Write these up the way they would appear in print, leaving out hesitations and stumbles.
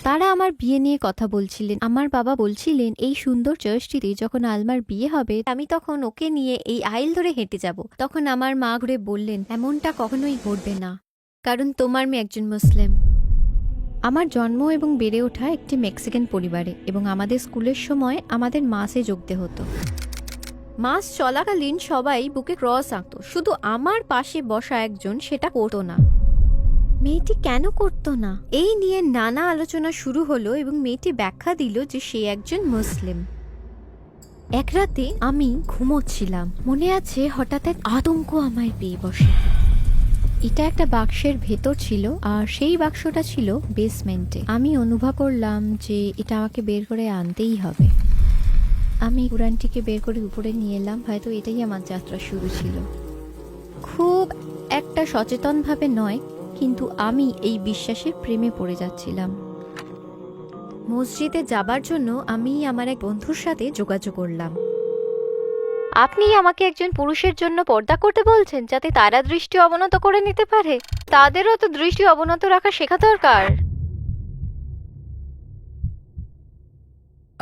তারা আমার বিয়ে নিয়ে কথা বলছিলেন। আমার বাবা বলছিলেন এই সুন্দর চার্চটিতে যখন আলমার বিয়ে হবে আমি তখন ওকে নিয়ে এই আইল ধরে হেঁটে যাব। তখন আমার মা ঘুরে বললেন, এমনটা কখনোই ঘটবে না, কারণ তোমার মেয়ে একজন মুসলিম। আমার জন্ম এবং বেড়ে ওঠা একটি মেক্সিকান পরিবারে, এবং আমাদের স্কুলের সময় আমাদের মাসে যোগতে হতো। মাস চলাকালীন সবাই বুকে ক্রস আঁকতো, শুধু আমার পাশে বসা একজন সেটা করতো না। মেয়েটি কেন করতো না, এই নিয়ে নানা আলোচনা শুরু হলো এবং মেয়েটি ব্যাখ্যা দিল যে সে একজন মুসলিম। এক রাতে আমি ঘুমোচ্ছিলাম, মনে আছে হঠাৎ এক আতঙ্ক আমায় পেয়ে বসে। এটা একটা বাক্সের ভেতর ছিল, আর সেই বাক্সটা ছিল বেসমেন্টে। আমি অনুভব করলাম যে এটা আমাকে বের করে আনতেই হবে। আমি কুরআনটিকে বের করে উপরে নিয়ে এলাম, হয়তো এটাই আমার যাত্রা শুরু ছিল। খুব একটা সচেতনভাবে নয়, কিন্তু আমি এই বিশ্বাসের প্রেমে পড়ে যাচ্ছিলাম। মসজিদে যাবার জন্য আমি আমার এক বন্ধুর সাথে যোগাযোগ করলাম। আপনি আমাকে একজন পুরুষের জন্য পর্দা করতে বলছেন, যাতে তারা দৃষ্টি অবনত করে নিতে পারে? তাদেরও তো দৃষ্টি অবনত রাখা শেখা দরকার।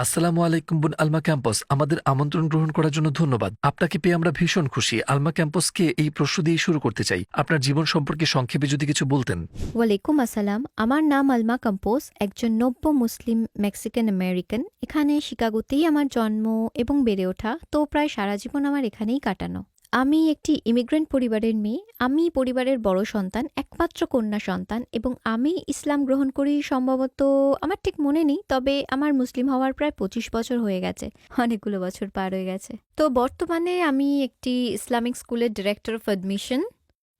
আসসালামু আলাইকুম বোন আলমা ক্যাম্পাস, আমাদের আমন্ত্রণ গ্রহণ করার জন্য ধন্যবাদ। আপনাকে পেয়ে আমরা ভীষণ খুশি। আলমা ক্যাম্পাসকে এই প্রশ্ন দিয়ে শুরু করতে চাই, আপনার জীবন সম্পর্কে সংক্ষেপে যদি কিছু বলতেন। ওয়ালাইকুম আসসালাম, আমার নাম আলমা কাম্পোস, একজন নব্য মুসলিম মেক্সিকান আমেরিকান। এখানে শিকাগোতেই আমার জন্ম এবং বেড়ে ওঠা, তো প্রায় সারা জীবন আমার এখানেই কাটানো। আমি একটি ইমিগ্রেন্ট পরিবারের মেয়ে। আমি পরিবারের বড় সন্তান, একমাত্র কন্যা সন্তান, এবং আমি ইসলাম গ্রহণ করি সম্ভবত, আমার ঠিক মনে নেই, তবে আমার মুসলিম হওয়ার প্রায় 25 বছর হয়ে গেছে, অনেকগুলো বছর পার হয়ে গেছে। তো বর্তমানে আমি একটি ইসলামিক স্কুলের ডিরেক্টর অফ অ্যাডমিশন,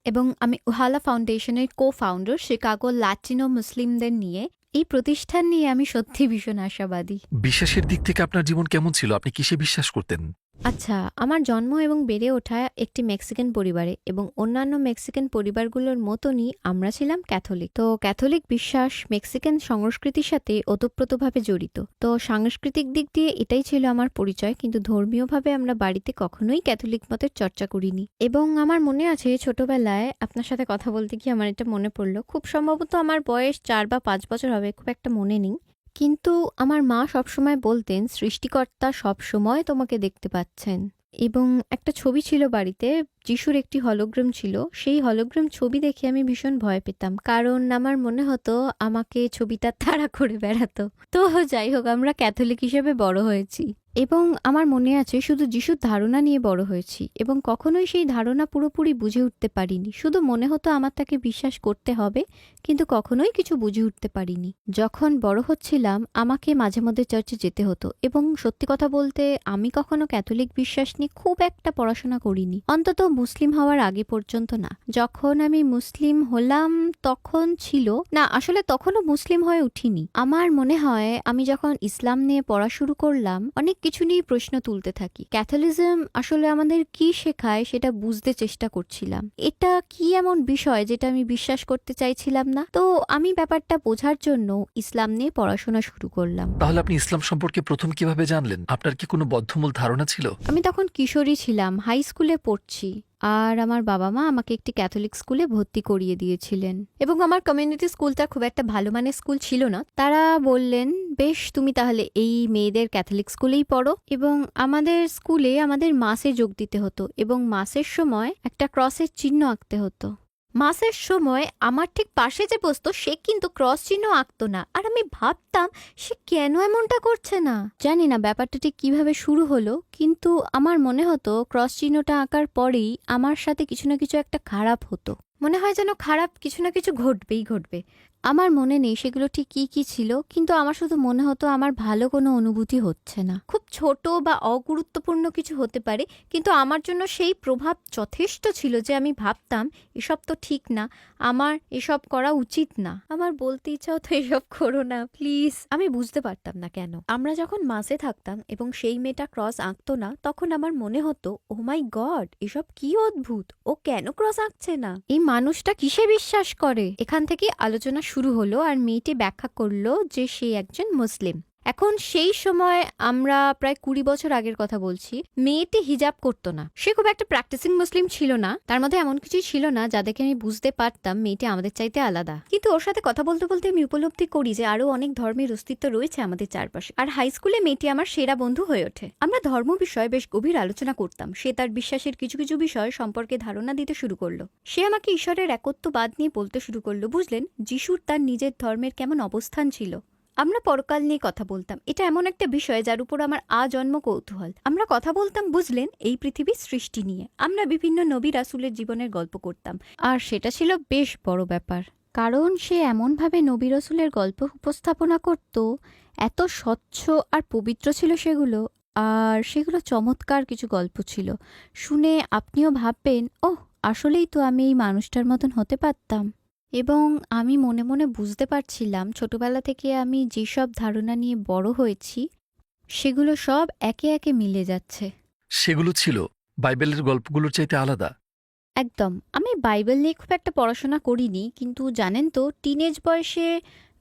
এবং আমি উহালা ফাউন্ডেশনের কো-ফাউন্ডার। শিকাগো লাতিনো মুসলিমদের নিয়ে এই প্রতিষ্ঠান নিয়ে আমি সত্যি ভীষণ আশাবাদী। বিশ্বাসের দিক থেকে আপনার জীবন কেমন ছিল? আপনি কিসে বিশ্বাস করতেন? আচ্ছা, আমার জন্ম এবং বেড়ে ওঠা একটি মেক্সিকান পরিবারে, এবং অন্যান্য মেক্সিকান পরিবারগুলোর মতনই আমরা ছিলাম ক্যাথলিক। তো ক্যাথলিক বিশ্বাস মেক্সিকান সংস্কৃতির সাথে ওতপ্রোতভাবে জড়িত। তো সাংস্কৃতিক দিক দিয়ে এটাই ছিল আমার পরিচয়, কিন্তু ধর্মীয়ভাবে আমরা বাড়িতে কখনোই ক্যাথলিক মতের চর্চা করিনি। এবং আমার মনে আছে ছোটবেলায় আপনার সাথে কথা বলতে গিয়ে আমার এটা মনে পড়লো, খুব সম্ভবত আমার বয়স 4 বা 5 বছর হবে, খুব একটা মনে নেই। কিন্তু আমার মা সবসময় বলতেন, সৃষ্টিকর্তা সবসময় তোমাকে দেখতে পাচ্ছেন। এবং একটা ছবি ছিল বাড়িতে, যিশুর একটি হলোগ্রাম ছিল। সেই হলোগ্রাম ছবি দেখে আমি ভীষণ ভয় পেতাম, কারণ আমার মনে হতো আমাকে ছবিটা তাড়া করে বেড়াতো। তো যাই হোক, আমরা ক্যাথলিক হিসেবে বড় হয়েছি, এবং আমার মনে আছে শুধু যিশুর ধারণা নিয়ে বড় হয়েছি, এবং কখনোই সেই ধারণা পুরোপুরি বুঝে উঠতে পারিনি। শুধু মনে হতো আমার তাকে বিশ্বাস করতে হবে, কিন্তু কখনোই কিছু বুঝে উঠতে পারিনি। যখন বড় হচ্ছিলাম আমাকে মাঝে মধ্যে চার্চে যেতে হতো, এবং সত্যি কথা বলতে আমি কখনো ক্যাথলিক বিশ্বাস নিয়ে খুব একটা পড়াশোনা করিনি, অন্তত মুসলিম হওয়ার আগে পর্যন্ত না। যখন আমি মুসলিম হলাম তখন ছিল না, আসলে তখনও মুসলিম হয়ে উঠিনি। আমার মনে হয় আমি যখন ইসলাম নিয়ে পড়া শুরু করলাম অনেক কিছু নিয়ে প্রশ্ন তুলতে থাকি। ক্যাথলিজম আসলে আমাদের কি শেখায় সেটা বুঝতে চেষ্টা করছিলাম। এটা কি এমন বিষয় যেটা আমি বিশ্বাস করতে চাইছিলাম না? তো আমি ব্যাপারটা বোঝার জন্য ইসলাম নিয়ে পড়াশোনা শুরু করলাম। তাহলে আপনি ইসলাম সম্পর্কে প্রথম কিভাবে জানলেন? আপনার কি কোনো বদ্ধমূল ধারণা ছিল? আমি তখন কিশোরী ছিলাম, হাই স্কুলে পড়ছি, আর আমার বাবা মা আমাকে একটি ক্যাথলিক স্কুলে ভর্তি করিয়ে দিয়েছিলেন। এবং আমার কমিউনিটি স্কুলটা খুব একটা ভালো মানের স্কুল ছিল না। তারা বললেন, বেশ, তুমি তাহলে এই মেয়েদের ক্যাথলিক স্কুলেই পড়ো। এবং আমাদের স্কুলে আমাদের মাসে যোগ দিতে হতো, এবং মাসের সময় একটা ক্রসের চিহ্ন আঁকতে হতো। মাসের সময় আমার ঠিক পাশে যে বসতো সে কিন্তু ক্রস চিহ্ন আঁকতো না, আর আমি ভাবতাম সে কেন এমনটা করছে না। জানি না ব্যাপারটা ঠিক কিভাবে শুরু হলো, কিন্তু আমার মনে হতো ক্রস চিহ্নটা আঁকার পরেই আমার সাথে কিছু না কিছু একটা খারাপ হতো। মনে হয় যেন খারাপ কিছু না কিছু ঘটবেই ঘটবে। আমার মনে নেই সেগুলো ঠিক কি কি ছিল, কিন্তু আমার শুধু মনে হতো আমার ভালো কোনো অনুভূতি হচ্ছে না। খুব ছোট বা অগুরুত্বপূর্ণ কিছু হতে পারে, কিন্তু আমার জন্য সেই প্রভাব যথেষ্ট ছিল যে আমি ভাবতাম এসব তো ঠিক না, আমার এসব করা উচিত না। আমার বলতে ইচ্ছা হতো এসব করো না প্লিজ। আমি বুঝতে পারতাম না কেন। আমরা যখন মাসে থাকতাম এবং সেই মেয়েটা ক্রস আঁকতো না, তখন আমার মনে হতো, ও মাই গড, এসব কি অদ্ভুত, ও কেন ক্রস আঁকছে না, এই মানুষটা কিসে বিশ্বাস করে। এখান থেকে আলোচনা শুরু হলো, আর মেয়েটি ব্যাখ্যা করলো যে সে একজন মুসলিম। এখন সেই সময় আমরা প্রায় 20 বছর আগের কথা বলছি, মেয়েটি হিজাব করতো না। সে খুব একটা প্র্যাকটিসিং মুসলিম ছিল না, তার মধ্যে এমন কিছুই ছিল না যা দেখে আমি বুঝতে পারতাম মেয়েটি আমাদের চাইতে আলাদা। কিন্তু ওর সাথে কথা বলতে বলতে আমি উপলব্ধি করি যে আরো অনেক ধর্মের অস্তিত্ব রয়েছে আমাদের চারপাশে। আর হাই স্কুলে মেয়েটি আমার সেরা বন্ধু হয়ে ওঠে। আমরা ধর্ম বিষয়ে বেশ গভীর আলোচনা করতাম। সে তার বিশ্বাসের কিছু কিছু বিষয় সম্পর্কে ধারণা দিতে শুরু করলো। সে আমাকে ঈশ্বরের একত্ববাদ নিয়ে বলতে শুরু করলো। বুঝলেন, যিশুর তার নিজের ধর্মের কেমন অবস্থান ছিল। আমরা পরকাল নিয়ে কথা বলতাম। এটা এমন একটা বিষয় যার উপর আমার আজন্ম কৌতূহল। আমরা কথা বলতাম, বুঝলেন, এই পৃথিবীর সৃষ্টি নিয়ে। আমরা বিভিন্ন নবী রাসূলের জীবনের গল্প করতাম, আর সেটা ছিল বেশ বড় ব্যাপার, কারণ সে এমনভাবে নবী রাসূলের গল্প উপস্থাপনা করত, এত স্বচ্ছ আর পবিত্র ছিল সেগুলো। আর সেগুলো চমৎকার কিছু গল্প ছিল। শুনে আপনিও ভাববেন, ওহ, আসলেই তো আমি এই মানুষটার মতন হতে পারতাম। এবং আমি মনে মনে বুঝতে পারছিলাম ছোটবেলা থেকে আমি যেসব ধারণা নিয়ে বড় হয়েছি সেগুলো সব একে একে মিলে যাচ্ছে। সেগুলো ছিল বাইবেলের গল্পগুলোর চাইতে আলাদা। একদম। আমি বাইবেল নিয়ে খুব একটা পড়াশোনা করিনি, কিন্তু জানেন তো, টিনেজ বয়সে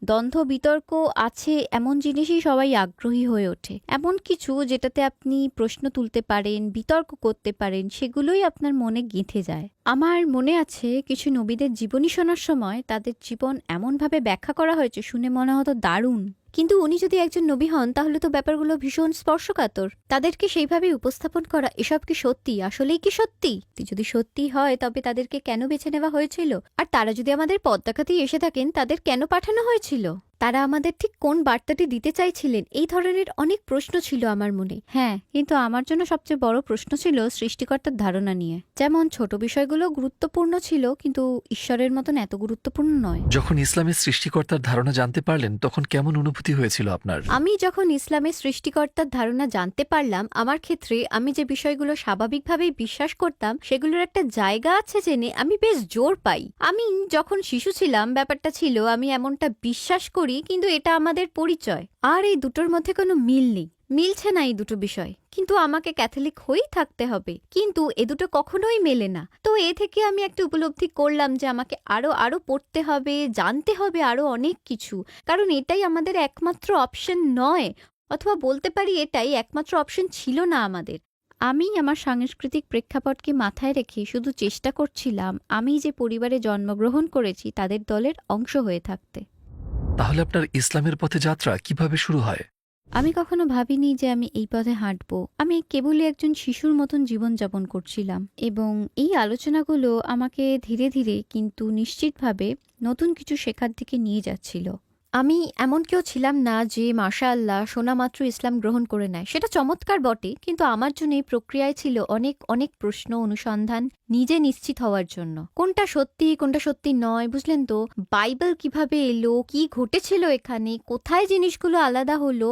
দ্বন্দ্ব বিতর্ক আছে এমন জিনিসই সবাই আগ্রহী হয়ে ওঠে। এমন কিছু যেটাতে আপনি প্রশ্ন তুলতে পারেন, বিতর্ক করতে পারেন, সেগুলোই আপনার মনে গেঁথে যায়। আমার মনে আছে কিছু নবীদের জীবনী শোনার সময় তাদের জীবন এমনভাবে ব্যাখ্যা করা হয়েছে, শুনে মনে হতো দারুণ। কিন্তু উনি যদি একজন নবী হন তাহলে তো ব্যাপারগুলো ভীষণ স্পর্শকাতর। তাদেরকে সেইভাবে উপস্থাপন করা, এসব কি সত্যি? আসলেই কি সত্যি? যদি সত্যি হয় তবে তাদেরকে কেন বেছে নেওয়া হয়েছিল? আর তারা যদি আমাদের পথ দেখাতেই এসে থাকেন, তাদের কেন পাঠানো হয়েছিল? তারা আমাদের ঠিক কোন বার্তাটি দিতে চাইছিলেন? এই ধরনের অনেক প্রশ্ন ছিল আমার মনে। হ্যাঁ, কিন্তু আমার জন্য সবচেয়ে বড় প্রশ্ন ছিল সৃষ্টিকর্তার ধারণা নিয়ে। যেমন ছোট বিষয়গুলো গুরুত্বপূর্ণ ছিল, কিন্তু ঈশ্বরের মতন এত গুরুত্বপূর্ণ নয়। যখন ইসলামের সৃষ্টিকর্তার ধারণা জানতে পারলেন তখন কেমন অনুভূতি হয়েছিল আপনার? আমি যখন ইসলামের সৃষ্টিকর্তার ধারণা জানতে পারলাম, আমার ক্ষেত্রে আমি যে বিষয়গুলো স্বাভাবিকভাবেই বিশ্বাস করতাম সেগুলোর একটা জায়গা আছে জেনে আমি বেশ জোর পাই। আমি যখন শিশু ছিলাম ব্যাপারটা ছিল আমি এমনটা বিশ্বাস করি, কিন্তু এটা আমাদের পরিচয়। আর এই দুটোর মধ্যে কোনো মিল নেই, মিলছে না এই দুটো বিষয়। কিন্তু আমাকে ক্যাথলিক হয়েই থাকতে হবে, কিন্তু এ দুটো কখনোই মেলে না। তো এ থেকে আমি একটা উপলব্ধি করলাম যে আমাকে আরো পড়তে হবে, জানতে হবে আরো অনেক কিছু, কারণ এটাই আমাদের একমাত্র অপশন নয়, অথবা বলতে পারি এটাই একমাত্র অপশন ছিল না আমাদের। আমি আমার সাংস্কৃতিক প্রেক্ষাপটকে মাথায় রেখে শুধু চেষ্টা করছিলাম আমি যে পরিবারে জন্মগ্রহণ করেছি তাদের দলের অংশ হয়ে থাকতে। তাহলে আপনার ইসলামের পথে যাত্রা কিভাবে শুরু হয়? আমি কখনো ভাবিনি যে আমি এই পথে হাঁটবো। আমি কেবলই একজন শিশুর মতন জীবনযাপন করছিলাম, এবং এই আলোচনাগুলো আমাকে ধীরে ধীরে কিন্তু নিশ্চিতভাবে নতুন কিছু শেখার দিকে নিয়ে যাচ্ছিল। আমি এমন কেউ ছিলাম না যে মাশাআল্লাহ শোনা মাত্র ইসলাম গ্রহণ করে নেয়। সেটা চমৎকার বটে, কিন্তু আমার জন্য এই প্রক্রিয়ায় ছিল অনেক অনেক প্রশ্ন, অনুসন্ধান, নিজে নিশ্চিত হওয়ার জন্য কোনটা সত্যি কোনটা সত্যি নয়। বুঝলেন তো, বাইবেল কিভাবে এলো, কি ঘটেছিল এখানে, কোথায় জিনিসগুলো আলাদা হলো।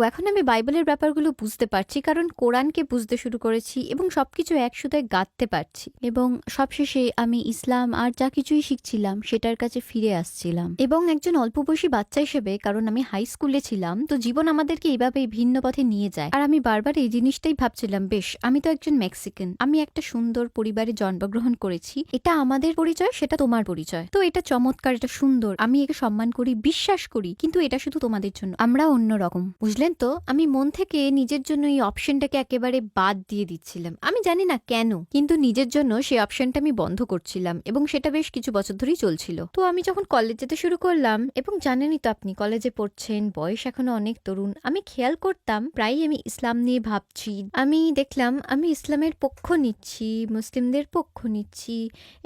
এখন আমি বাইবেলের ব্যাপারগুলো বুঝতে পারছি, কারণ কোরআনকে বুঝতে শুরু করেছি এবং সবকিছু একসাথে গাঁথতে পারছি। এবং সবশেষে আমি ইসলাম আর যা কিছুই শিখছিলাম সেটার কাছে ফিরে আসছিলাম। এবং একজন অল্প বয়সী বাচ্চা হিসেবে, কারণ আমি হাই স্কুলে ছিলাম, তো জীবন আমাদেরকে এইভাবেই ভিন্ন পথে নিয়ে যায়। আর আমি বারবার এই জিনিসটাই ভাবছিলাম, বেশ, আমি তো একজন মেক্সিকান, আমি একটা সুন্দর পরিবারে জন্মগ্রহণ করেছি, এটা আমাদের পরিচয়, সেটা তোমার পরিচয়, তো এটা চমৎকার, এটা সুন্দর, আমি একে সম্মান করি, বিশ্বাস করি, কিন্তু এটা শুধু তোমাদের জন্য, আমরা অন্যরকম। বুঝলেন তো, আমি মন থেকে নিজের জন্য এই অপশনটাকে একেবারে বাদ দিয়ে দিচ্ছিলাম। আমি জানি না কেন, কিন্তু নিজের জন্য সেই অপশনটা আমি বন্ধ করছিলাম, এবং সেটা বেশ কিছু বছর ধরেই চলছিল। তো আমি যখন কলেজ যেতে শুরু করলাম, এবং জানেনই তো আপনি কলেজে পড়ছেন, বয়স এখনো অনেক তরুণ, আমি খেয়াল করতাম প্রায়ই আমি ইসলাম নিয়ে ভাবছি। আমি দেখলাম আমি ইসলামের পক্ষ নিচ্ছি, মুসলিমদের পক্ষ নিচ্ছি,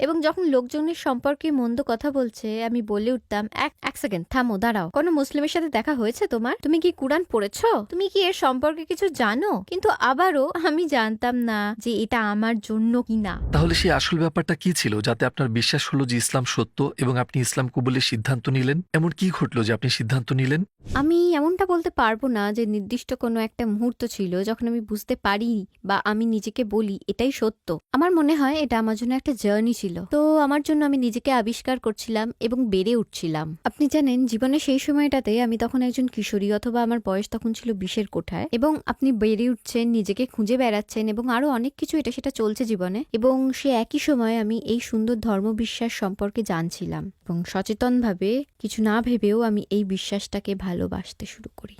এবং যখন লোকজনের সম্পর্কে মন্দ কথা বলছে আমি বলে উঠতাম, এক সেকেন্ড থামো, দাঁড়াও, কোনো মুসলিমের সাথে দেখা হয়েছে তোমার? তুমি কি কুরআন পড়েছো? তুমি কি এর সম্পর্কে কিছু জানো? কিন্তু আবারও আমি জানতাম না যে এটা আমার জন্য কিনা। তাহলে সেই আসল ব্যাপারটা কি ছিল যাতে আপনার বিশ্বাস হলো যে ইসলাম সত্য এবং আপনি ইসলাম কবুলের সিদ্ধান্ত নিলেন? এমন কি ঘটলো যে আপনি সিদ্ধান্ত নিলেন? আমি এমনটা বলতে পারবো না যে নির্দিষ্ট কোনো একটা মুহূর্ত ছিল যখন আমি বুঝতে পারি বা আমি নিজেকে বলি এটাই সত্য। আমার মনে হয় এটা আমার জন্য একটা জার্নি ছিল। তো আমার জন্য আমি নিজেকে আবিষ্কার করছিলাম এবং বেড়ে উঠছিলাম। আপনি জানেন, জীবনে সেই সময়টাতে আমি তখন একজন কিশোরী, অথবা আমার বয়স তখন ছিল 20-এর কোঠায়, এবং আপনি বেড়ে উঠছেন, নিজেকে খুঁজে বেড়াচ্ছেন, এবং আরো অনেক কিছু এটা সেটা চলছে জীবনে। এবং সে একই সময় আমি এই সুন্দর ধর্মবিশ্বাস সম্পর্কে জানছিলাম, এবং সচেতনভাবে কিছু না ভেবেও আমি এই বিশ্বাসটাকে ভালোবাসতে শুরু করি।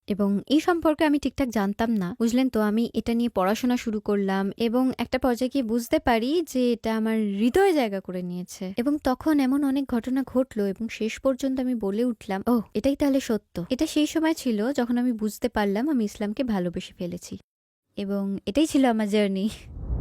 এবং এই সম্পর্কে আমি ঠিকঠাক জানতাম না, বুঝলেন তো। আমি এটা নিয়ে পড়াশোনা শুরু করলাম এবং একটা পর্যায়ে গিয়ে বুঝতে পারি যে এটা আমার হৃদয়ে জায়গা করে নিয়েছে। এবং তখন এমন অনেক ঘটনা ঘটলো এবং শেষ পর্যন্ত আমি বলে উঠলাম, ও এটাই তাহলে সত্য। এটা সেই সময় ছিল যখন আমি বুঝতে পারলাম আমি ইসলামকে ভালোবেসে ফেলেছি, এবং এটাই ছিল আমার জার্নি।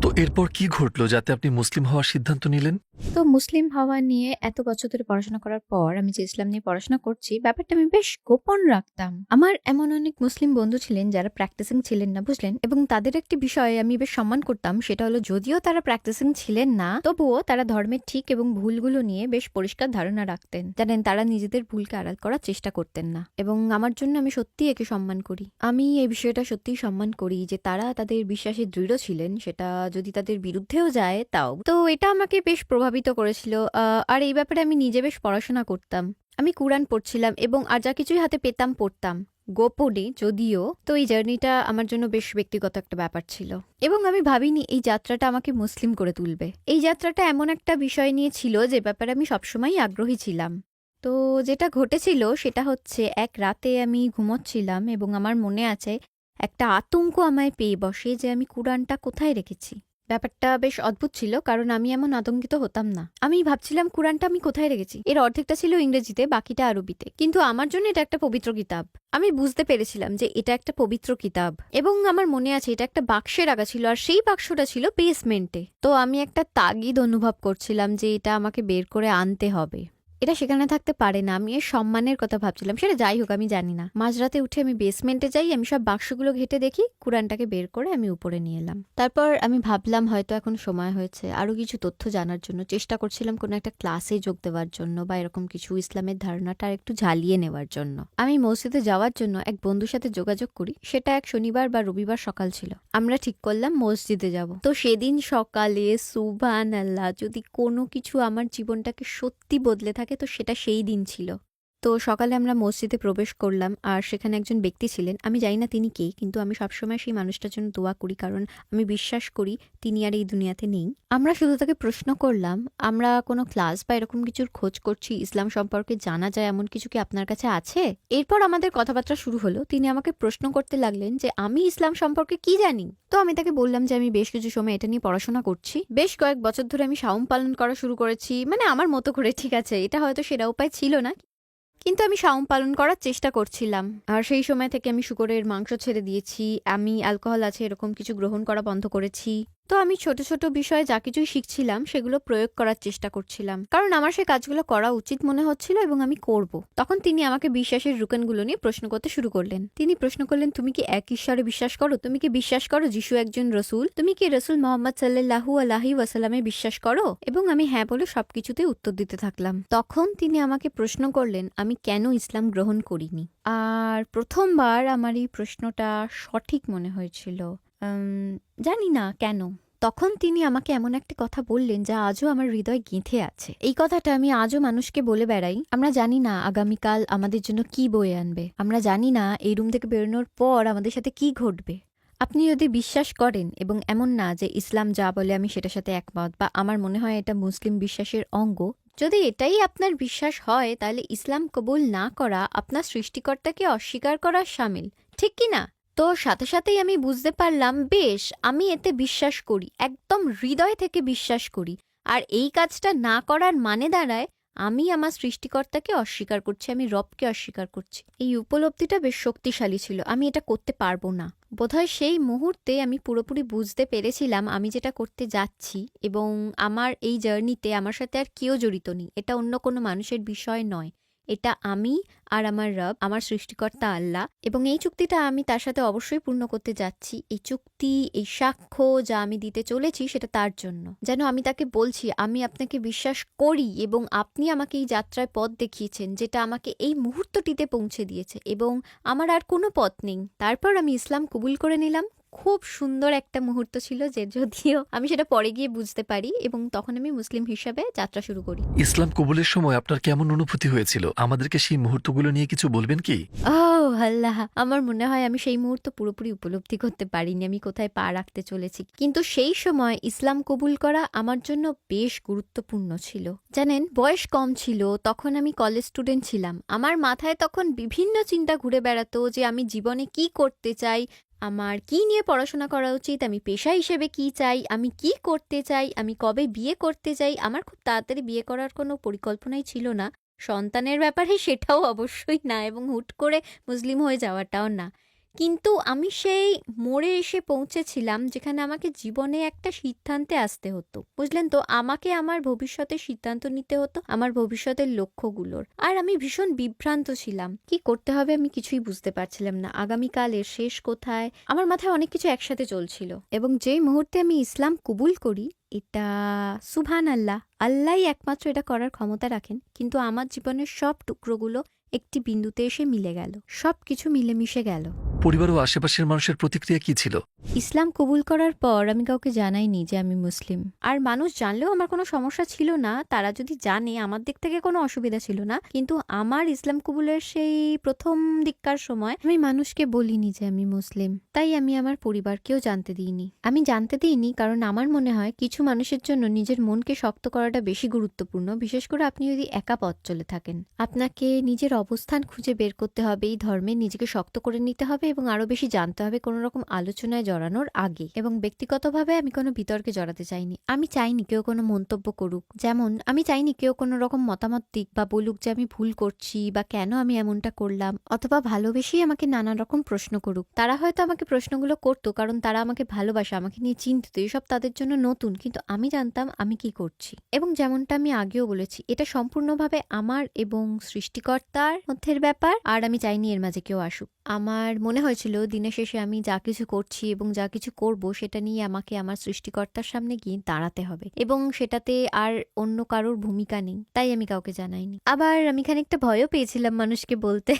তো এরপর কি ঘটলো যাতে আপনি মুসলিম হওয়ার সিদ্ধান্ত নিলেন? তো মুসলিম হওয়া নিয়ে এত বছর ধরে পড়াশোনা করার পর আমি যে ইসলাম নিয়ে পড়াশোনা করছি, ব্যাপারটা আমি বেশ গোপন রাখতাম। আমার এমন অনেক মুসলিম বন্ধু ছিলেন যারা প্র্যাকটিসিং ছিলেন না, বুঝলেন। এবং তাদের একটি বিষয়ে আমি বেশ সম্মান করতাম, সেটা হলো যদিও তারা প্র্যাকটিসিং ছিলেন না, তবুও তারা ধর্মের ঠিক এবং ভুলগুলো নিয়ে বেশ পরিষ্কার ধারণা রাখতেন। জানেন, তারা নিজেদের ভুলকে আড়াল করার চেষ্টা করতেন না, এবং আমার জন্য আমি সত্যিই একে সম্মান করি। আমি এই বিষয়টা সত্যিই সম্মান করি যে তারা তাদের বিশ্বাসে দৃঢ় ছিলেন, সেটা যদি তাদের বিরুদ্ধেও যায় তাও। তো এটা আমাকে বেশ প্রভাবিত করেছিল। আর এই ব্যাপারে আমি নিজে বেশ পড়াশোনা করতাম। আমি কুরআন পড়ছিলাম এবং আর যা কিছুই হাতে পেতাম পড়তাম, গোপনে যদিও। তো এই জার্নিটা আমার জন্য বেশ ব্যক্তিগত একটা ব্যাপার ছিল, এবং আমি ভাবিনি এই যাত্রাটা আমাকে মুসলিম করে তুলবে। এই যাত্রাটা এমন একটা বিষয় নিয়ে ছিল যে ব্যাপারে আমি সবসময়ই আগ্রহী ছিলাম। তো যেটা ঘটেছিল সেটা হচ্ছে, এক রাতে আমি ঘুমোচ্ছিলাম এবং আমার মনে আছে একটা আতঙ্ক আমায় পেয়ে বসে যে আমি কুরআনটা কোথায় রেখেছি। ব্যাপারটা বেশ অদ্ভুত ছিল, কারণ আমি এমন আতঙ্কিত হতাম না। আমি ভাবছিলাম কুরআনটা আমি কোথায় রেখেছি। এর অর্ধেকটা ছিল ইংরেজিতে, বাকিটা আরবিতে, কিন্তু আমার জন্য এটা একটা পবিত্র কিতাব। আমি বুঝতে পেরেছিলাম যে এটা একটা পবিত্র কিতাব, এবং আমার মনে আছে এটা একটা বাক্সে রাখা ছিল, আর সেই বাক্সটা ছিল বেসমেন্টে। তো আমি একটা তাগিদ অনুভব করছিলাম যে এটা আমাকে বের করে আনতে হবে। এটা সেখানে থাকতে পারে না। আমি এর সম্মানের কথা ভাবছিলাম, সেটা যাই হোক আমি জানি না। মাঝরাতে উঠে আমি বেসমেন্টে যাই, আমি সব বাক্সগুলো ঘেটে দেখি, কুরআনটাকে বের করে আমি উপরে নিয়ে এলাম। তারপর আমি ভাবলাম হয়তো এখন সময় হয়েছে আরো কিছু তথ্য জানার জন্য। চেষ্টা করছিলাম কোনো একটা ক্লাসে যোগ দেওয়ার জন্য, বা এরকম কিছু ইসলামের ধারণাটা আর একটু ঝালিয়ে নেওয়ার জন্য। আমি মসজিদে যাওয়ার জন্য এক বন্ধুর সাথে যোগাযোগ করি। সেটা এক শনিবার বা রবিবার সকাল ছিল। আমরা ঠিক করলাম মসজিদে যাব। তো সেদিন সকালে সুবহানাল্লাহ, যদি কোনো কিছু আমার জীবনটাকে সত্যি বদলে থাকে তো সেটা সেই দিন ছিল। তো সকালে আমরা মসজিদে প্রবেশ করলাম, আর সেখানে একজন ব্যক্তি ছিলেন। আমি জানি না তিনি কে, কিন্তু আমি সবসময় সেই মানুষটার জন্য দোয়া করি, কারণ আমি বিশ্বাস করি তিনি আর এই দুনিয়াতে নেই। আমরা শুধু তাকে প্রশ্ন করলাম, আমরা কোনো ক্লাস বা এরকম কিছুর খোঁজ করছি, ইসলাম সম্পর্কে জানা যায় এমন কিছু কি আপনার কাছে আছে? এরপর আমাদের কথাবার্তা শুরু হলো। তিনি আমাকে প্রশ্ন করতে লাগলেন যে আমি ইসলাম সম্পর্কে কি জানি। তো আমি তাকে বললাম যে আমি বেশ কিছু সময় এটা নিয়ে পড়াশোনা করছি, বেশ কয়েক বছর ধরে আমি সাওম পালন করা শুরু করেছি, মানে আমার মতো করে। ঠিক আছে, এটা হয়তো সেরা উপায় ছিল না, কিন্তু আমি সাওম পালন করার চেষ্টা করছিলাম। আর সেই সময় থেকে আমি শুকরের মাংস ছেড়ে দিয়েছি, আমি অ্যালকোহল আছে এরকম কিছু গ্রহণ করা বন্ধ করেছি। তো আমি ছোট ছোট বিষয়ে যা কিছুই শিখছিলাম সেগুলো প্রয়োগ করার চেষ্টা করছিলাম, কারণ আমার সেই কাজগুলো করা উচিত মনে হচ্ছিল এবং আমি করব। তখন তিনি আমাকে বিশ্বাসের রুকানগুলো নিয়ে প্রশ্ন করতে শুরু করলেন। তিনি প্রশ্ন করলেন, তুমি কি এক ঈশ্বরে বিশ্বাস করো? তুমি কি বিশ্বাস করো যিশু একজন রসুল? তুমি কি রসুল মোহাম্মদ সাল্লাল্লাহু আলাইহি ওয়াসাল্লামে বিশ্বাস করো? এবং আমি হ্যাঁ বলে সবকিছুতে উত্তর দিতে থাকলাম। তখন তিনি আমাকে প্রশ্ন করলেন আমি কেন ইসলাম গ্রহণ করিনি। আর প্রথমবার আমার এই প্রশ্নটা সঠিক মনে হয়েছিল। জানি না কেন। তখন তিনি আমাকে এমন একটা কথা বললেন যা আজও আমার হৃদয়ে গেঁথে আছে। এই কথাটা আমি আজও মানুষকে বলে বেড়াই। আমরা জানি না আগামীকাল আমাদের জন্য কি বয়ে আনবে। আমরা জানি না এই রুম থেকে বেরোনোর পর আমাদের সাথে কি ঘটবে। আপনি যদি বিশ্বাস করেন, এবং এমন না যে ইসলাম যা বলে আমি সেটার সাথে একমত, বা আমার মনে হয় এটা মুসলিম বিশ্বাসের অঙ্গ, যদি এটাই আপনার বিশ্বাস হয় তাহলে ইসলাম কবুল না করা আপনার সৃষ্টিকর্তাকে অস্বীকার করার শামিল, ঠিক কি না? তো সাথে সাথেই আমি বুঝতে পারলাম বেশ, আমি এতে বিশ্বাস করি, একদম হৃদয় থেকে বিশ্বাস করি। আর এই কাজটা না করার মানে দাঁড়ায় আমি আমার সৃষ্টিকর্তাকে অস্বীকার করছি, আমি রবকে অস্বীকার করছি। এই উপলব্ধিটা বেশ শক্তিশালী ছিল। আমি এটা করতে পারবো না। বোধহয় সেই মুহূর্তে আমি পুরোপুরি বুঝতে পেরেছিলাম আমি যেটা করতে যাচ্ছি, এবং আমার এই জার্নিতে আমার সাথে আর কেউ জড়িত নেই। এটা অন্য কোনো মানুষের বিষয় নয়, এটা আমি আর আমার রব, আমার সৃষ্টিকর্তা আল্লাহ। এবং এই চুক্তিটা আমি তার সাথে অবশ্যই পূর্ণ করতে যাচ্ছি। এই চুক্তি, এই সাক্ষ্য যা আমি দিতে চলেছি সেটা তার জন্য, যেন আমি তাকে বলছি আমি আপনাকে বিশ্বাস করি এবং আপনি আমাকে এই যাত্রায় পথ দেখিয়েছেন, যেটা আমাকে এই মুহূর্তটিতে পৌঁছে দিয়েছে, এবং আমার আর কোনো পথ নেই। তারপর আমি ইসলাম কবুল করে নিলাম। খুব সুন্দর একটা মুহূর্ত ছিল, যে যদিও আমি সেটা পরে গিয়ে বুঝতে পারি, এবং তখন আমি মুসলিম হিসাবে যাত্রা শুরু করি। ইসলাম কবুলের সময় আপনার কেমন অনুভূতি হয়েছিল? আমাদেরকে সেই মুহূর্তগুলো নিয়ে কিছু বলবেন কি? আল্লাহ, আমার মনে হয় আমি সেই মুহূর্ত পুরোপুরি উপলব্ধি করতে পারিনি আমি কোথায় পা রাখতে চলেছি। কিন্তু সেই সময় ইসলাম কবুল করা আমার জন্য বেশ গুরুত্বপূর্ণ ছিল। জানেন, বয়স কম ছিল, তখন আমি কলেজ স্টুডেন্ট ছিলাম। আমার মাথায় তখন বিভিন্ন চিন্তা ঘুরে বেড়াতো যে আমি জীবনে কি করতে চাই, আমার কি নিয়ে পড়াশোনা করা উচিত, আমি পেশা হিসেবে কি চাই, আমি কি করতে চাই, আমি কবে বিয়ে করতে চাই। আমার খুব তাড়াতাড়ি বিয়ে করার কোনো পরিকল্পনাই ছিল না। সন্তানের ব্যাপারে সেটাও অবশ্যই না, এবং হুট করে মুসলিম হয়ে যাওয়াটাও না। কিন্তু আমি সেই মোড়ে এসে পৌঁছেছিলাম যেখানে আমাকে জীবনে একটা সিদ্ধান্তে আসতে হতো। বুঝলেন তো, আমাকে আমার ভবিষ্যতের সিদ্ধান্ত নিতে হতো, আমার ভবিষ্যতের লক্ষ্যগুলোর। আর আমি ভীষণ বিভ্রান্ত ছিলাম, কি করতে হবে আমি কিছুই বুঝতে পারছিলাম না। আগামীকালের শেষ কোথায়, আমার মাথায় অনেক কিছু একসাথে চলছিল। এবং যেই মুহূর্তে আমি ইসলাম কবুল করি, এটা সুবহান আল্লাহ, আল্লাহই একমাত্র এটা করার ক্ষমতা রাখেন, কিন্তু আমার জীবনের সব টুকরোগুলো একটি বিন্দুতে এসে মিলে গেল, সবকিছু মিলেমিশে গেল। পরিবার ও আশেপাশের মানুষের প্রতিক্রিয়া কি ছিল? ইসলাম কবুল করার পর আমি কাউকে জানাইনি যে আমি মুসলিম। আর মানুষ জানলেও আমার কোনো সমস্যা ছিল না, তারা যদি জানে আমার দিক থেকে কোনো অসুবিধা ছিল না। কিন্তু আমার ইসলাম কবুলের সেই প্রথম দিককার সময় আমি মানুষকে বলিনি যে আমি মুসলিম, তাই আমি আমার পরিবারকেও জানতে দিইনি। আমি জানতে দিইনি কারণ আমার মনে হয় কিছু মানুষের জন্য নিজের মনকে শক্ত করাটা বেশি গুরুত্বপূর্ণ, বিশেষ করে আপনি যদি একা পথ চলে থাকেন। আপনাকে নিজের অবস্থান খুঁজে বের করতে হবে, এই ধর্মে নিজেকে শক্ত করে নিতে হবে এবং আরো বেশি জানতে হবে কোনো রকম আলোচনায় জড়ানোর আগে। এবং ব্যক্তিগতভাবে আমি কোনো বিতর্কে জড়াতে চাইনি। আমি চাইনি কেউ কোনো মন্তব্য করুক, যেমন আমি চাইনি কেউ কোনো রকম মতামত দিক বা বলুক যে আমি ভুল করছি বা কেন আমি এমনটা করলাম, অথবা ভালোবেসেই আমাকে নানা রকম প্রশ্ন করুক। তারা হয়তো আমাকে প্রশ্নগুলো করতো কারণ তারা আমাকে ভালোবাসে, আমাকে নিয়ে চিন্তিত, এসব তাদের জন্য নতুন, কিন্তু আমি জানতাম আমি কি করছি। এবং যেমনটা আমি আগেও বলেছি, এটা সম্পূর্ণভাবে আমার এবং সৃষ্টিকর্তার মধ্যের ব্যাপার, আর আমি চাইনি এর মাঝে কেউ আসুক। আমার মনে হয়েছিল দিনের শেষে আমি যা কিছু করছি এবং যা কিছু করব সেটা নিয়ে আমাকে আমার সৃষ্টিকর্তার সামনে গিয়ে দাঁড়াতে হবে, এবং সেটাতে আর অন্য কারোর ভূমিকা নেই, তাই আমি কাউকে জানাইনি। আবার আমি খানিকটা ভয়ও পেয়েছিলাম মানুষকে বলতে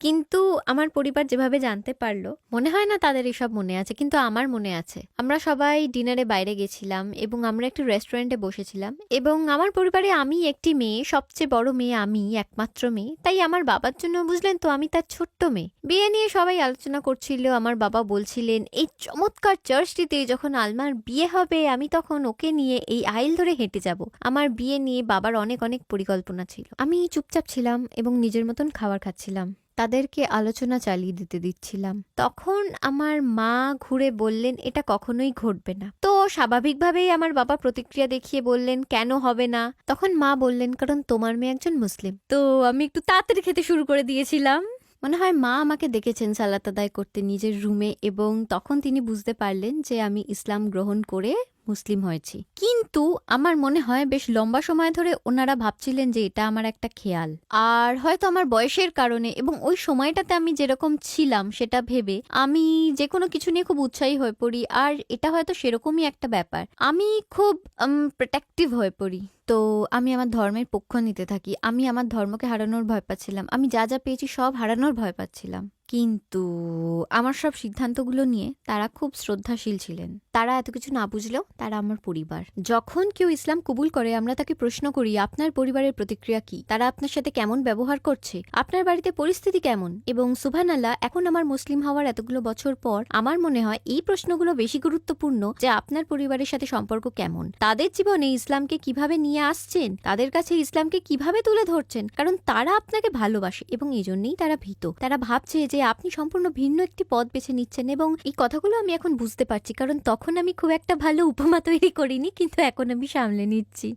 কিন্তু আমার পরিবার যেভাবে জানতে পারলো, মনে হয় না তাদের এসব মনে আছে, কিন্তু আমার মনে আছে। আমরা সবাই ডিনারে বাইরে গেছিলাম এবং আমরা একটু রেস্টুরেন্টে বসেছিলাম, এবং আমার পরিবারে আমি একটি মেয়ে, সবচেয়ে বড় মেয়ে আমি, একমাত্র মেয়ে, তাই আমার বাবার জন্য, বুঝলেন তো, আমি তার ছোট্ট মেয়ে। বিয়ে নিয়ে সবাই আলোচনা করছিল, আমার বাবা বলছিলেন এই চমৎকার চার্চটিতে যখন আলমার বিয়ে হবে আমি তখন ওকে নিয়ে এই আইল ধরে হেঁটে যাব। আমার বিয়ে নিয়ে বাবার অনেক অনেক পরিকল্পনা ছিল। আমি চুপচাপ ছিলাম এবং নিজের মতন খাবার খাচ্ছিলাম, তাদেরকে আলোচনা চালিয়ে দিতে দিচ্ছিলাম। তখন আমার মা ঘুরে বললেন এটা কখনোই ঘটবে না। তো স্বাভাবিকভাবেই আমার বাবা প্রতিক্রিয়া দেখিয়ে বললেন কেন হবে না। তখন মা বললেন কারণ তোমার মেয়ে একজন মুসলিম। তো আমি একটু তাড়াতাড়ি খেতে শুরু করে দিয়েছিলাম। মনে হয় মা আমাকে দেখেছেন সালাত আদায় করতে নিজের রুমে, এবং তখন তিনি বুঝতে পারলেন যে আমি ইসলাম গ্রহণ করে মুসলিম হয়েছি। কিন্তু আমার মনে হয় বেশ লম্বা সময় ধরে ওনারা ভাবছিলেন যে এটা আমার একটা খেয়াল, আর হয়তো আমার বয়সের কারণে এবং ওই সময়টাতে আমি যেরকম ছিলাম সেটা ভেবে আমি যে কোনো কিছু নিয়ে খুব উৎসাহী হয়ে পড়ি, আর এটা হয়তো সেরকমই একটা ব্যাপার। আমি খুব প্রোটেক্টিভ হয়ে পড়ি, তো আমি আমার ধর্মের পক্ষ নিতে থাকি। আমি আমার ধর্মকে হারানোর ভয় পাচ্ছিলাম, আমি যা যা পেয়েছি সব হারানোর ভয় পাচ্ছিলাম। কিন্তু আমার সব সিদ্ধান্তগুলো নিয়ে তারা খুব শ্রদ্ধাশীল ছিলেন। তারা এত কিছু না বুঝলেও তারা আমার পরিবার। যখন কেউ ইসলাম কবুল করে আমরা তাকে প্রশ্ন করি আপনার পরিবারের প্রতিক্রিয়া কি, তারা আপনার সাথে কেমন ব্যবহার করছে, আপনার বাড়িতে পরিস্থিতি কেমন। এবং সুবহানাল্লাহ, এখন আমার মুসলিম হওয়ার এতগুলো বছর পর আমার মনে হয় এই প্রশ্নগুলো বেশি গুরুত্বপূর্ণ যে আপনার পরিবারের সাথে সম্পর্ক কেমন, তাদের জীবনে ইসলামকে কিভাবে নিয়ে আসছেন, তাদের কাছে ইসলামকে কিভাবে তুলে ধরছেন, কারণ তারা আপনাকে ভালোবাসে এবং এই জন্যই তারা ভীত। তারা ভাবছে যে আপনি সম্পূর্ণ ভিন্ন একটি পথ বেছে নিচ্ছেন, এবং এই কথাগুলো আমি এখন বুঝতে পারছি কারণ তখন আমি খুব একটা ভালো উপমা তৈরি করিনি, কিন্তু এখন আমি সামলে নিচ্ছি।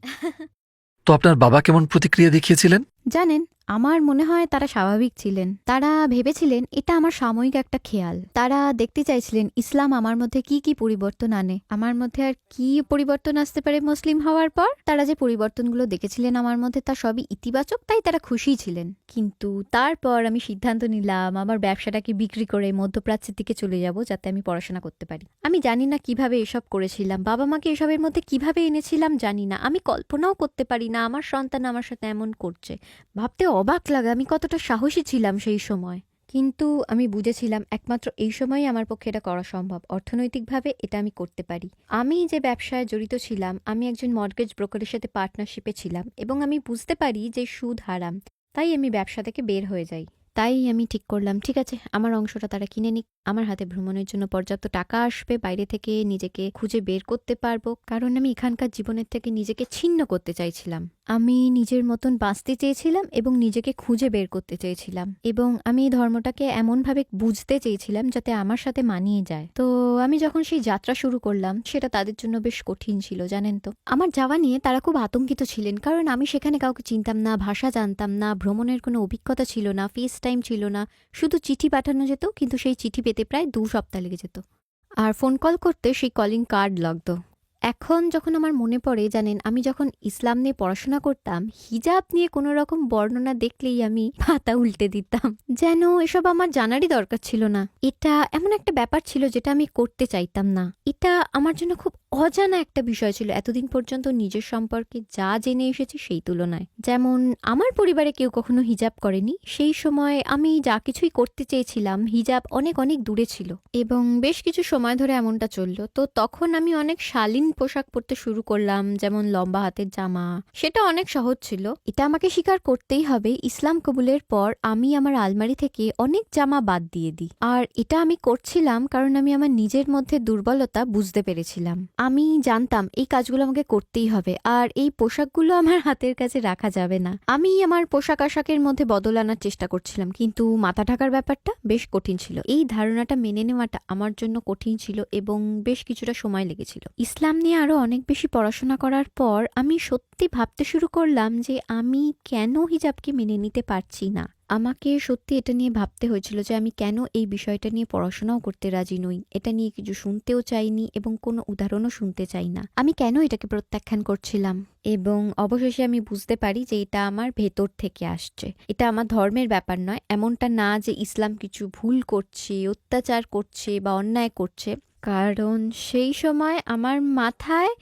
তো আপনার বাবা কেমন প্রতিক্রিয়া দেখিয়েছিলেন? জানেন, আমার মনে হয় তারা স্বাভাবিক ছিলেন। তারা ভেবেছিলেন এটা আমার সাময়িক একটা খেয়াল। তারা দেখতে চাইছিলেন ইসলাম আমার মধ্যে কি কি পরিবর্তন আনে, আমার মধ্যে আর কি পরিবর্তন আসতে পারে মুসলিম হওয়ার পর। তারা যে পরিবর্তনগুলো দেখেছিলেন আমার মধ্যে তা সবই ইতিবাচক, তাই তারা খুশিই ছিলেন। কিন্তু তারপর আমি সিদ্ধান্ত নিলাম আমার ব্যবসাটাকে বিক্রি করে মধ্যপ্রাচ্যের দিকে চলে যাব যাতে আমি পড়াশোনা করতে পারি। আমি জানি না কিভাবে এসব করেছিলাম, বাবা মাকে এসবের মধ্যে কিভাবে এনেছিলাম জানি না। আমি কল্পনাও করতে পারি না আমার সন্তান আমার সাথে এমন করছে। ভাবতে অবাক লাগে আমি কতটা সাহসী ছিলাম সেই সময়। কিন্তু আমি বুঝেছিলাম একমাত্র এই সময়ই আমার পক্ষে এটা করা সম্ভব। অর্থনৈতিকভাবে এটা আমি করতে পারি। আমি যে ব্যবসায় জড়িত ছিলাম, আমি একজন মর্টগেজ ব্রোকারের সাথে পার্টনারশিপে ছিলাম এবং আমি বুঝতে পারি যে সুদ হারাম, তাই আমি ব্যবসা থেকে বের হয়ে যাই। তাই আমি ঠিক করলাম, ঠিক আছে, আমার অংশটা তারা কিনে নিক। আমার হাতে ভ্রমণের জন্য পর্যাপ্ত টাকা আসবে, বাইরে থেকে নিজেকে খুঁজে বের করতে পারবো, কারণ আমি এখানকার জীবনের থেকে নিজেকে ছিন্ন করতে চাইছিলাম। আমি নিজের মতন বাঁচতে চেয়েছিলাম এবং নিজেকে খুঁজে বের করতে চেয়েছিলাম, এবং আমি এই ধর্মটাকে এমনভাবে বুঝতে চেয়েছিলাম যাতে আমার সাথে মানিয়ে যায়। তো আমি যখন সেই যাত্রা শুরু করলাম, সেটা তাদের জন্য বেশ কঠিন ছিল, জানেন তো। আমার যাওয়া নিয়ে তারা খুব আতঙ্কিত ছিলেন, কারণ আমি সেখানে কাউকে চিনতাম না, ভাষা জানতাম না, ভ্রমণের কোনো অভিজ্ঞতা ছিল না, ফেস টাইম ছিল না। শুধু চিঠি পাঠানো যেত, কিন্তু সেই চিঠি পেতে প্রায় 2 সপ্তাহ লেগে যেত, আর ফোন কল করতে সেই কলিং কার্ড লাগতো। এখন যখন আমার মনে পড়ে, জানেন, আমি যখন ইসলাম নিয়ে পড়াশোনা করতাম, হিজাব নিয়ে কোনো রকম বর্ণনা দেখলেই আমি পাতা উল্টে দিতাম, যেন এসব আমার জানারই দরকার ছিল না। এটা এমন একটা ব্যাপার ছিল যেটা আমি করতে চাইতাম না। এটা আমার জন্য খুব অজানা একটা বিষয় ছিল এতদিন পর্যন্ত নিজের সম্পর্কে যা জেনে এসেছি সেই তুলনায়। যেমন আমার পরিবারে কেউ কখনো হিজাব করেনি, সেই সময় আমি যা কিছুই করতে চেয়েছিলাম হিজাব অনেক অনেক দূরে ছিল, এবং বেশ কিছু সময় ধরে এমনটা চললো। তো তখন আমি অনেক শালীন পোশাক পরতে শুরু করলাম, যেমন লম্বা হাতের জামা। সেটা অনেক সহজ ছিল, এটা আমাকে স্বীকার করতেই হবে। ইসলাম কবুলের পর আমি আমার আলমারি থেকে অনেক জামা বাদ দিয়ে দিই, আর এটা আমি করছিলাম কারণ আমি আমার নিজের মধ্যে দুর্বলতা বুঝতে পেরেছিলাম। আমি জানতাম এই কাজগুলো আমাকে করতেই হবে, আর এই পোশাকগুলো আমার হাতের কাছে রাখা যাবে না। আমি আমার পোশাক আশাকের মধ্যে বদল আনার চেষ্টা করছিলাম, কিন্তু মাথা ঢাকার ব্যাপারটা বেশ কঠিন ছিল। এই ধারণাটা মেনে নেওয়াটা আমার জন্য কঠিন ছিল এবং বেশ কিছুটা সময় লেগেছিল। ইসলাম নিয়ে আরো অনেক বেশি পড়াশোনা করার পর আমি সত্যি ভাবতে শুরু করলাম যে আমি কেন হিজাবকে মেনে নিতে পারছি না। আমাকে সত্যি এটা নিয়ে ভাবতে হয়েছিল যে আমি কেন এই বিষয়টা নিয়ে পড়াশোনাও করতে রাজি নই, এটা নিয়ে কিছু শুনতেও চাইনি এবং কোনো উদাহরণও শুনতে চাই না। আমি কেন এটাকে প্রত্যাখ্যান করছিলাম, এবং অবশেষে আমি বুঝতে পারি যে এটা আমার ভেতর থেকে আসছে। এটা আমার ধর্মের ব্যাপার নয়, এমনটা না যে ইসলাম কিছু ভুল করছে, অত্যাচার করছে বা অন্যায় করছে, কারণ সেই সময় আমার মাথায়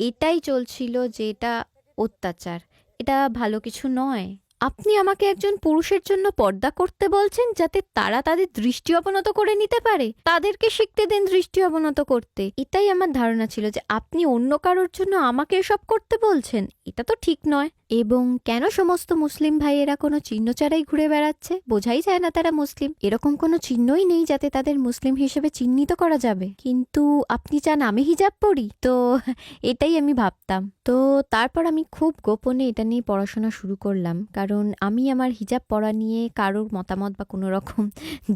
এটাই চলছিল যে এটা অত্যাচার, এটা ভালো কিছু নয়। আপনি আমাকে একজন পুরুষের জন্য পর্দা করতে বলছেন যাতে তারা তাদের দৃষ্টি অবনত করে নিতে পারে? তাদেরকে শিখতে দিন দৃষ্টি অবনত করতে। এটাই আমার ধারণা ছিল যে আপনি অন্য কারোর জন্য আমাকে এসব করতে বলছেন, এটা তো ঠিক নয়। এবং কেন সমস্ত মুসলিম ভাইয়েরা কোনো চিহ্ন ছাড়াই ঘুরে বেড়াচ্ছে? বোঝাই যায় না তারা মুসলিম, এরকম কোনো চিহ্নই নেই যাতে তাদের মুসলিম হিসেবে চিহ্নিত করা যাবে, কিন্তু আপনি চান আমি হিজাব পরি? তো এটাই আমি ভাবতাম। তো তারপর আমি খুব গোপনে এটা নিয়ে পড়াশোনা শুরু করলাম, কারণ আমি আমার হিজাব পরা নিয়ে কারোর মতামত বা কোনো রকম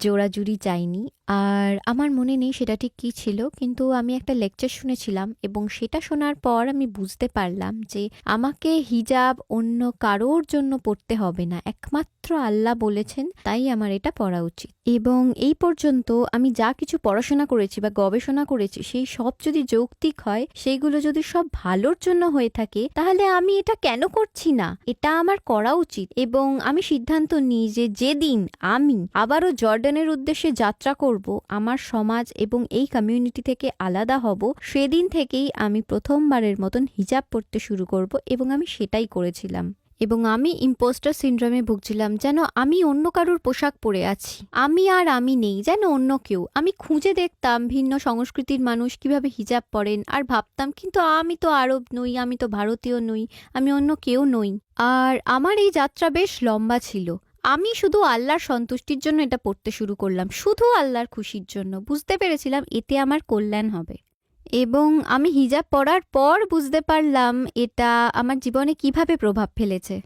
জোড়াজুড়ি চাইনি। আর আমার মনে নেই সেটা ঠিক কী ছিল, কিন্তু আমি একটা লেকচার শুনেছিলাম এবং সেটা শোনার পর আমি বুঝতে পারলাম যে আমাকে হিজাব অন্য কারোর জন্য পড়তে হবে না, একমাত্র আল্লাহ বলেছেন, তাই আমার এটা পড়া উচিত। এবং এই পর্যন্ত আমি যা কিছু পড়াশোনা করেছি বা গবেষণা করেছি সেই সব যদি যৌক্তিক হয়, সেইগুলো যদি সব ভালোর জন্য হয়ে থাকে, তাহলে আমি এটা কেন করছি না? এটা আমার করা উচিত। এবং আমি সিদ্ধান্ত নিই যে যেদিন আমি আবারও জর্ডানের উদ্দেশ্যে যাত্রা করব, আমার সমাজ এবং এই কমিউনিটি থেকে আলাদা হব, সেদিন থেকেই আমি প্রথমবারের মতন হিজাব পরতে শুরু করব, এবং আমি সেটাই করেছিলাম। এবং আমি ইম্পোস্টার সিনড্রোমে ভুগছিলাম, যেন আমি অন্য কারোর পোশাক পরে আছি, আমি আর আমি নেই, যেন অন্য কেউ। আমি খুঁজে দেখতাম ভিন্ন সংস্কৃতির মানুষ কিভাবে হিজাব পরেন, আর ভাবতাম কিন্তু আমি তো আরব নই, আমি তো ভারতীয় নই, আমি অন্য কেউ নই। আর আমার এই যাত্রা বেশ লম্বা ছিল। আমি শুধু আল্লাহর সন্তুষ্টির জন্য এটা পড়তে শুরু করলাম, শুধু আল্লাহর খুশির জন্য। বুঝতে পেরেছিলাম এতে আমার কল্যাণ হবে। এবং আমি হিজাব পরার পর বুঝতে পারলাম এটা আমার জীবনে কিভাবে প্রভাব ফেলেছে।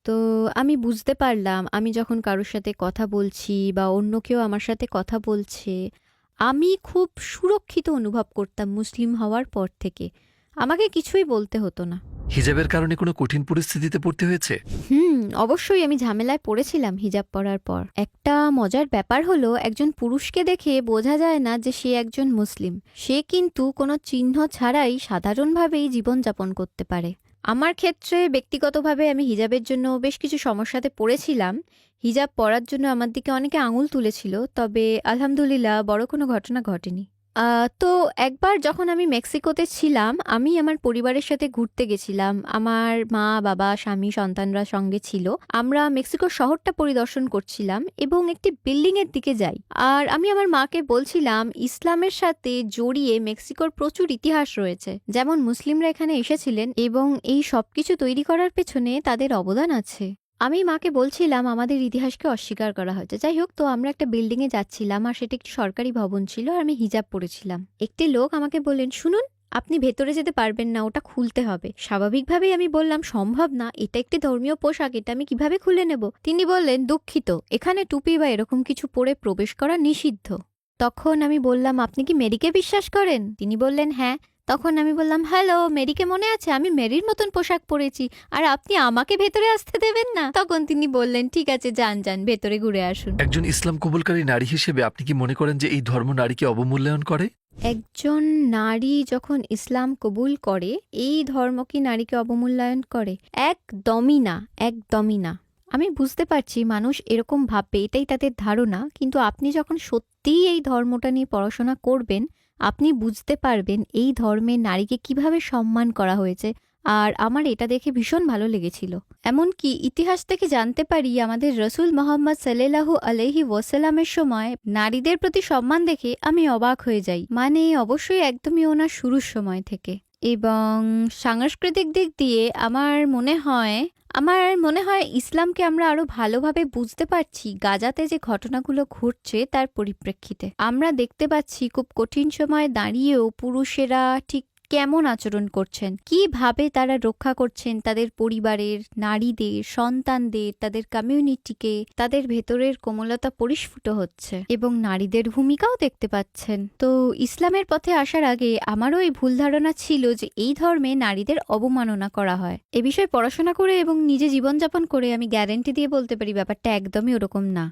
তো আমি বুঝতে পারলাম আমি যখন কারোর সাথে কথা বলছি বা অন্য কেউ আমার সাথে কথা বলছে, আমি খুব সুরক্ষিত অনুভব করতাম মুসলিম হওয়ার পর থেকে। আমাকে কিছুই বলতে হতো না। হিজাবের কারণে কোনো কঠিন পরিস্থিতিতে পড়তে হয়েছে? অবশ্যই আমি ঝামেলায় পড়েছিলাম হিজাব পরার পর। একটা মজার ব্যাপার হলো, একজন পুরুষকে দেখে বোঝা যায় না যে সে একজন মুসলিম। সে কিন্তু কোনো চিহ্ন ছাড়াই সাধারণভাবেই জীবনযাপন করতে পারে। আমার ক্ষেত্রে ব্যক্তিগতভাবে আমি হিজাবের জন্য বেশ কিছু সমস্যাতে পড়েছিলাম। হিজাব পরার জন্য আমার দিকে অনেকে আঙুল তুলেছিল, তবে আলহামদুলিল্লাহ বড় কোনো ঘটনা ঘটেনি। তো একবার যখন আমি মেক্সিকোতে ছিলাম, আমি আমার পরিবারের সাথে ঘুরতে গেছিলাম। আমার মা, বাবা, স্বামী, সন্তানরা সঙ্গে ছিল। আমরা মেক্সিকোর শহরটা পরিদর্শন করছিলাম এবং একটি বিল্ডিং এর দিকে যাই। আর আমি আমার মাকে বলছিলাম, ইসলামের সাথে জড়িয়ে মেক্সিকোর প্রচুর ইতিহাস রয়েছে, যেমন মুসলিমরা এখানে এসেছিলেন এবং এই সবকিছু তৈরি করার পেছনে তাদের অবদান আছে। আমি মাকে বলছিলাম আমাদের ইতিহাসকে অস্বীকার করা হয়েছে। যাই হোক, তো আমরা একটা বিল্ডিংয়ে যাচ্ছিলাম আর সেটা একটি সরকারি ভবন ছিল আর আমি হিজাব পরেছিলাম। একটি লোক আমাকে বললেন, শুনুন, আপনি ভেতরে যেতে পারবেন না, ওটা খুলতে হবে। স্বাভাবিকভাবেই আমি বললাম, সম্ভব না, এটা একটি ধর্মীয় পোশাক, এটা আমি কিভাবে খুলে নেব? তিনি বললেন, দুঃখিত, এখানে টুপি বা এরকম কিছু পরে প্রবেশ করা নিষিদ্ধ। তখন আমি বললাম, আপনি কি মেরিকে বিশ্বাস করেন? তিনি বললেন, হ্যাঁ। তখন আমি বললাম, হ্যালো, মেরিকে মনে আছে? আমি মেরির মতন পোশাক পরেছি, আর আপনি আমাকে ভেতরে আসতে দেবেন না? তখন তিনি বললেন, ঠিক আছে, যান যান, ভেতরে ঘুরে আসুন। একজন ইসলাম কবুলকারী নারী হিসেবে আপনি কি মনে করেন যে এই ধর্ম নারীকে অবমূল্যায়ন করে? একজন নারী যখন ইসলাম কবুল করে, এই ধর্ম কি নারীকে অবমূল্যায়ন করে? একদমই না, একদমই না। আমি বুঝতে পারছি মানুষ এরকম ভাববে, এটাই তাদের ধারণা, কিন্তু আপনি যখন সত্যিই এই ধর্মটা নিয়ে পড়াশোনা করবেন, আপনি বুঝতে পারবেন এই ধর্মে নারীকে কিভাবে সম্মান করা হয়েছে। আর আমার এটা দেখে ভীষণ ভালো লেগেছিল। এমনকি ইতিহাস থেকে জানতে পারি আমাদের রসুল মোহাম্মদ সাল্লাল্লাহু আলাইহি ওয়াসাল্লামের সময় নারীদের প্রতি সম্মান দেখে আমি অবাক হয়ে যাই। মানে অবশ্যই একদমই ওনার শুরুর সময় থেকে। এবং সাংস্কৃতিক দিক দিয়ে আমার মনে হয় ইসলামকে আমরা আরো ভালোভাবে বুঝতে পারছি গাজাতে যে ঘটনাগুলো ঘটছে তার পরিপ্রেক্ষিতে। আমরা দেখতে পাচ্ছি খুব কঠিন সময়ে দাঁড়িয়েও পুরুষেরা ঠিক কেমন আচরণ করছেন, কিভাবে তারা রক্ষা করছেন তাদের পরিবারের, নারীদের, সন্তানদের, তাদের কমিউনিটিকে, তাদের ভেতরের কোমলতা পরিস্ফুট হচ্ছে এবং নারীদের ভূমিকাও দেখতে পাচ্ছেন। তো ইসলামের পথে আসার আগে আমারও এই ভুল ধারণা ছিল যে এই ধর্মে নারীদের অবমাননা করা হয়। এ বিষয়ে পড়াশোনা করে এবং নিজে জীবনযাপন করে আমি গ্যারেন্টি দিয়ে বলতে পারি ব্যাপারটা একদমই ওরকম না।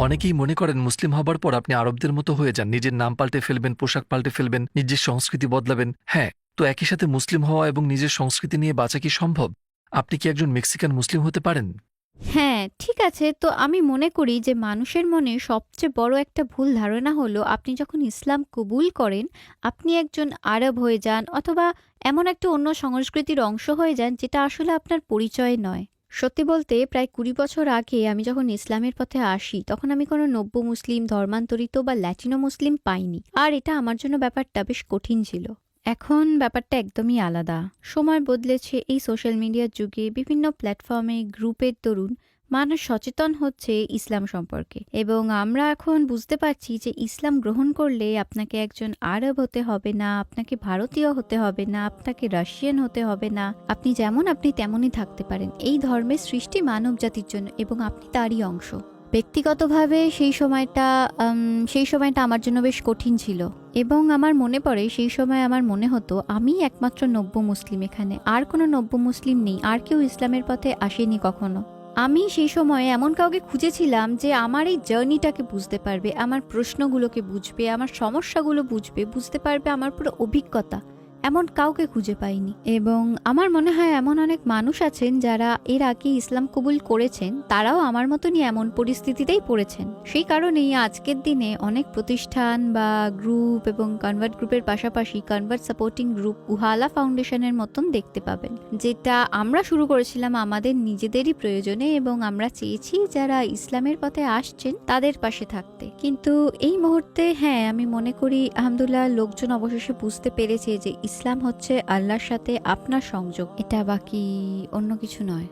অনেকেই মনে করেন মুসলিম হবার পর আপনি আরবদের মতো হয়ে যান, নিজের নাম পাল্টে ফেলবেন, পোশাক পাল্টে ফেলবেন, নিজের সংস্কৃতি বদলাবেন। হ্যাঁ, তো একই সাথে মুসলিম হওয়া এবং নিজের সংস্কৃতি নিয়ে বাঁচা কি সম্ভব? আপনি কি একজন মেক্সিকান মুসলিম হতে পারেন? হ্যাঁ, ঠিক আছে। তো আমি মনে করি যে মানুষের মনে সবচেয়ে বড় একটা ভুল ধারণা হলো আপনি যখন ইসলাম কবুল করেন, আপনি একজন আরব হয়ে যান অথবা এমন একটা অন্য সংস্কৃতির অংশ হয়ে যান যেটা আসলে আপনার পরিচয় নয়। সত্যি বলতে প্রায় ২০ বছর আগে আমি যখন ইসলামের পথে আসি তখন আমি কোনো নব্য মুসলিম, ধর্মান্তরিত বা ল্যাটিনো মুসলিম পাইনি। আর এটা আমার জন্য ব্যাপারটা বেশ কঠিন ছিল। এখন ব্যাপারটা একদমই আলাদা। সময় বদলেছে, এই সোশ্যাল মিডিয়ার যুগে বিভিন্ন প্ল্যাটফর্মে গ্রুপের দরুন মানুষ সচেতন হচ্ছে ইসলাম সম্পর্কে এবং আমরা এখন বুঝতে পারছি যে ইসলাম গ্রহণ করলে আপনাকে একজন আরব হতে হবে না, আপনাকে ভারতীয় হতে হবে না, আপনাকে রাশিয়ান হতে হবে না। আপনি যেমন আপনি তেমনই থাকতে পারেন। এই ধর্মের সৃষ্টি মানব জাতির জন্য এবং আপনি তারই অংশ। ব্যক্তিগতভাবে সেই সময়টা আমার জন্য বেশ কঠিন ছিল এবং আমার মনে পড়ে সেই সময় আমার মনে হতো আমি একমাত্র নব্য মুসলিম, এখানে আর কোনো নব্য মুসলিম নেই, আর কেউ ইসলামের পথে আসেনি কখনো। আমি সেই সময় এমন কাউকে খুঁজেছিলাম যে আমার এই জার্নিটাকে বুঝতে পারবে, আমার প্রশ্নগুলোকে বুঝবে, আমার সমস্যাগুলো বুঝবে, বুঝতে পারবে আমার পুরো অভিজ্ঞতা। এমন কাউকে খুঁজে পাইনি এবং আমার মনে হয় এমন অনেক মানুষ আছেন যারা এর আগে ইসলাম কবুল করেছেন, তারাও আমার মতনই এমন পরিস্থিতিতেই পড়েছেন। সেই কারণেই আজকের দিনে অনেক প্রতিষ্ঠান বা গ্রুপ এবং কনভার্ট গ্রুপের পাশাপাশি কনভার্ট সাপোর্টিং গ্রুপ উহালা ফাউন্ডেশনের মতন দেখতে পাবেন, যেটা আমরা শুরু করেছিলাম আমাদের নিজেদেরই প্রয়োজনে এবং আমরা চেয়েছি যারা ইসলামের পথে আসছেন তাদের পাশে থাকতে। কিন্তু এই মুহূর্তে হ্যাঁ, আমি মনে করি আলহামদুলিল্লাহ লোকজন অবশেষে বুঝতে পেরেছে যে ইসলাম হচ্ছে আল্লাহর সাথে আপনার সংযোগ, এটা বাকি অন্য কিছু নয়।